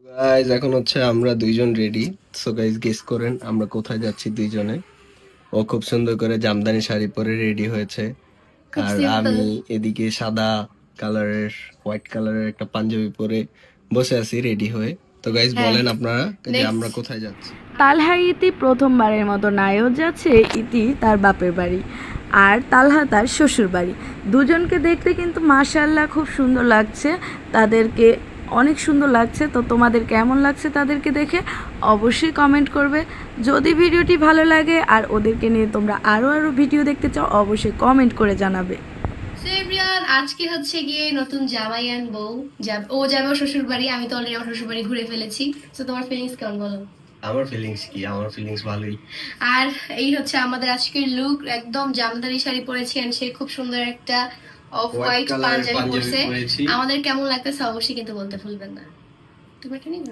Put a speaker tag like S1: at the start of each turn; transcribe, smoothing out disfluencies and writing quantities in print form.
S1: Guys এখন হচ্ছে আমরা দুইজন রেডি। সো গাইজ গেস করেন আমরা কোথায় যাচ্ছি দুইজনে। ও খুব সুন্দর করে জামদানি শাড়ি পরে রেডি হয়েছে,
S2: খুব
S1: আর
S2: সিম্পল।
S1: আমি এদিকে সাদা কালারের হোয়াইট কালারের একটা পাঞ্জাবি পরে বসে আছি রেডি হয়ে। তো গাইজ
S2: হ্যাঁ,
S1: বলেন আপনারা যে আমরা
S2: নেক্সট।
S1: কোথায় যাচ্ছি।
S3: তালহা ইতি প্রথমবারের মতো নায়ও যাচ্ছে ইতি তার বাপের বাড়ি, আর তালহা তার শ্বশুর বাড়ি। দুজনকে দেখতে কিন্তু মাশাআল্লাহ খুব সুন্দর লাগছে, তাদেরকে অনেক সুন্দর লাগছে। তো তোমাদের কেমন লাগছে তাদেরকে দেখে অবশ্যই কমেন্ট করবে। যদি ভিডিওটি ভালো লাগে আর ওদেরকে নিয়ে তোমরা আরও ভিডিও দেখতে চাও অবশ্যই কমেন্ট করে জানাবে।
S2: সো এভরিওয়ান, আজকে হচ্ছে গিয়ে নতুন জামাই অ্যান্ড বউ ও যাবে ওর শ্বশুর বাড়ি। আমি তো অলরেডি আমার শ্বশুর বাড়ি ঘুরে ফেলেছি। তো তোমার ফিলিংস কেমন বলো?
S1: আমার ফিলিংস কি? আমার ফিলিংস ভালোই।
S2: আর এই হচ্ছে আমাদের আজকের লুক, একদম জামদানি শাড়ি পরেছি এন্ড সে খুব সুন্দর একটা অফ হোয়াইট পাঞ্জাবি পরছে। আমাদের কেমন লাগতেছে অবশ্যই কিন্তু বলতে ভুলবেন না। তুমি এটা নিয়ে